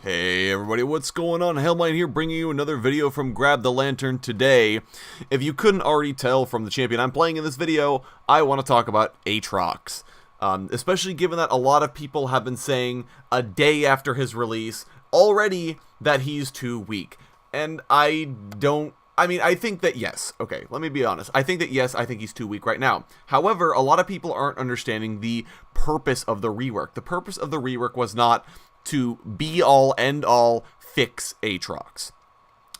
Hey everybody, what's going on? Hellmine here, bringing you another video from Grab the Lantern today. If you couldn't already tell from the champion I'm playing in this video, I want to talk about Aatrox. Especially given that a lot of people have been saying a day after his release already that he's too weak. And I think that yes. Okay, let me be honest. I think that yes, I think he's too weak right now. However, a lot of people aren't understanding the purpose of the rework. The purpose of the rework was not to be all end all fix Aatrox.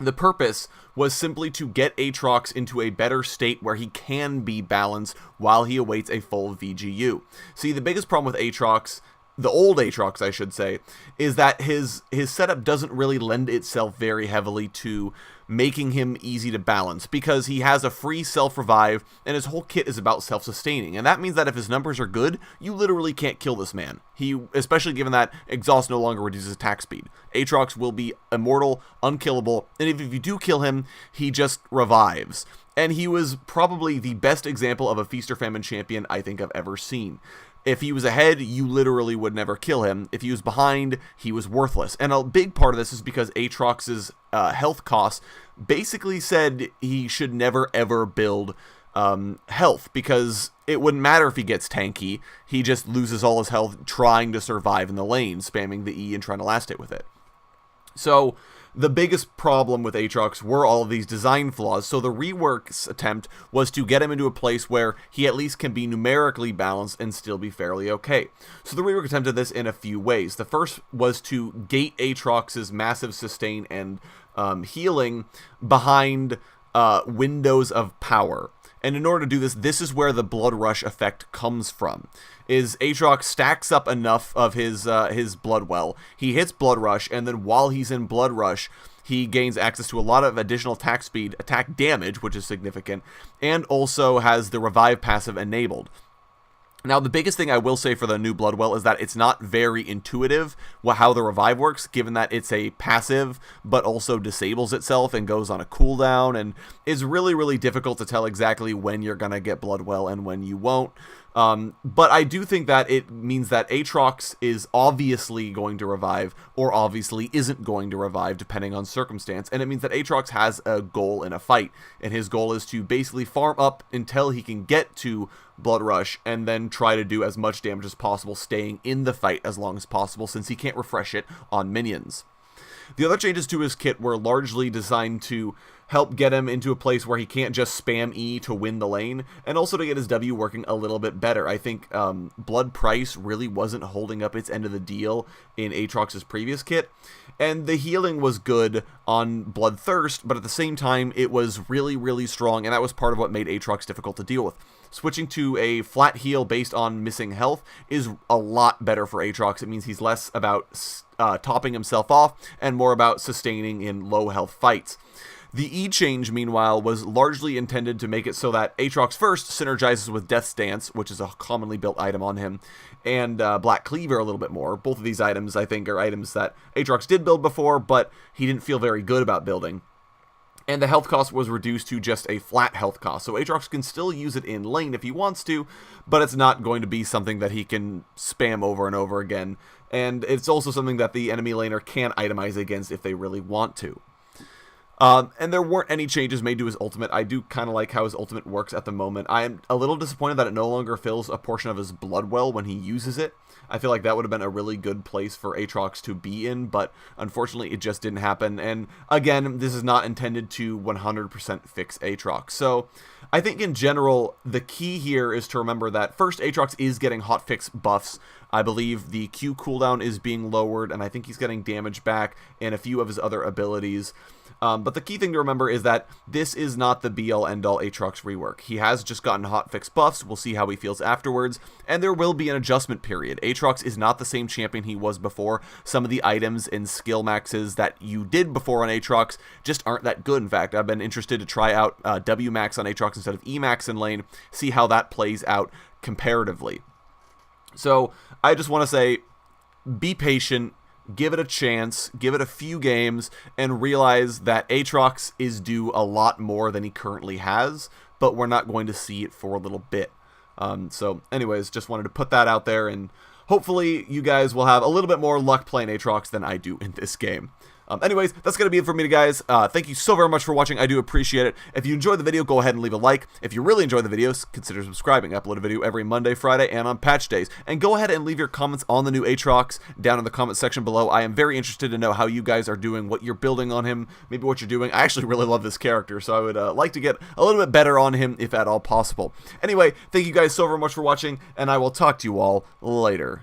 The purpose was simply to get Aatrox into a better state where he can be balanced while he awaits a full VGU. See, the biggest problem with Aatrox, the old Aatrox I should say, is that his setup doesn't really lend itself very heavily to making him easy to balance, because he has a free self-revive and his whole kit is about self-sustaining, and that means that if his numbers are good, you literally can't kill this man. Especially given that exhaust no longer reduces attack speed. Aatrox will be immortal, unkillable, and if you do kill him, he just revives. And he was probably the best example of a Feast or Famine champion I think I've ever seen. If he was ahead, you literally would never kill him. If he was behind, he was worthless. And a big part of this is because Aatrox's health costs basically said he should never ever build health, because it wouldn't matter if he gets tanky. He just loses all his health trying to survive in the lane, spamming the E and trying to last hit with it. So the biggest problem with Aatrox were all of these design flaws, so the rework's attempt was to get him into a place where he at least can be numerically balanced and still be fairly okay. So the rework attempted this in a few ways. The first was to gate Aatrox's massive sustain and healing behind windows of power. And in order to do this, this is where the blood rush effect comes from. Is Aatrox stacks up enough of his blood well, he hits blood rush, and then while he's in blood rush, he gains access to a lot of additional attack speed, attack damage, which is significant, and also has the revive passive enabled. Now, the biggest thing I will say for the new Bloodwell is that it's not very intuitive how the revive works, given that it's a passive, but also disables itself and goes on a cooldown, and is really, really difficult to tell exactly when you're going to get Bloodwell and when you won't. But I do think that it means that Aatrox is obviously going to revive, or obviously isn't going to revive, depending on circumstance, and it means that Aatrox has a goal in a fight, and his goal is to basically farm up until he can get to Blood Rush, and then try to do as much damage as possible, staying in the fight as long as possible, since he can't refresh it on minions. The other changes to his kit were largely designed to help get him into a place where he can't just spam E to win the lane, and also to get his W working a little bit better. I think Blood Price really wasn't holding up its end of the deal in Aatrox's previous kit, and the healing was good on Bloodthirst, but at the same time it was really, really strong, and that was part of what made Aatrox difficult to deal with. Switching to a flat heal based on missing health is a lot better for Aatrox. It means he's less about topping himself off and more about sustaining in low health fights. The E change, meanwhile, was largely intended to make it so that Aatrox first synergizes with Death's Dance, which is a commonly built item on him, and Black Cleaver a little bit more. Both of these items, I think, are items that Aatrox did build before, but he didn't feel very good about building. And the health cost was reduced to just a flat health cost, so Aatrox can still use it in lane if he wants to, but it's not going to be something that he can spam over and over again, and it's also something that the enemy laner can itemize against if they really want to. And there weren't any changes made to his ultimate. I do kind of like how his ultimate works at the moment. I am a little disappointed that it no longer fills a portion of his blood well when he uses it. I feel like that would have been a really good place for Aatrox to be in, but unfortunately it just didn't happen. And again, this is not intended to 100% fix Aatrox. So I think in general, the key here is to remember that first, Aatrox is getting hotfix buffs. I believe the Q cooldown is being lowered, and I think he's getting damage back and a few of his other abilities. But the key thing to remember is that this is not the be-all end-all Aatrox rework. He has just gotten hotfix buffs. We'll see how he feels afterwards, and there will be an adjustment period. Aatrox is not the same champion he was before. Some of the items and skill maxes that you did before on Aatrox just aren't that good. In fact, I've been interested to try out W max on Aatrox instead of E max in lane, see how that plays out comparatively. So I just want to say, be patient. Give it a chance, give it a few games, and realize that Aatrox is due a lot more than he currently has, but we're not going to see it for a little bit. So anyways, just wanted to put that out there, and hopefully you guys will have a little bit more luck playing Aatrox than I do in this game. Anyways, that's going to be it for me, guys. Thank you so very much for watching. I do appreciate it. If you enjoyed the video, go ahead and leave a like. If you really enjoy the videos, consider subscribing. I upload a video every Monday, Friday, and on patch days. And go ahead and leave your comments on the new Aatrox down in the comment section below. I am very interested to know how you guys are doing, what you're building on him, maybe what you're doing. I actually really love this character, so I would like to get a little bit better on him if at all possible. Anyway, thank you guys so very much for watching, and I will talk to you all later.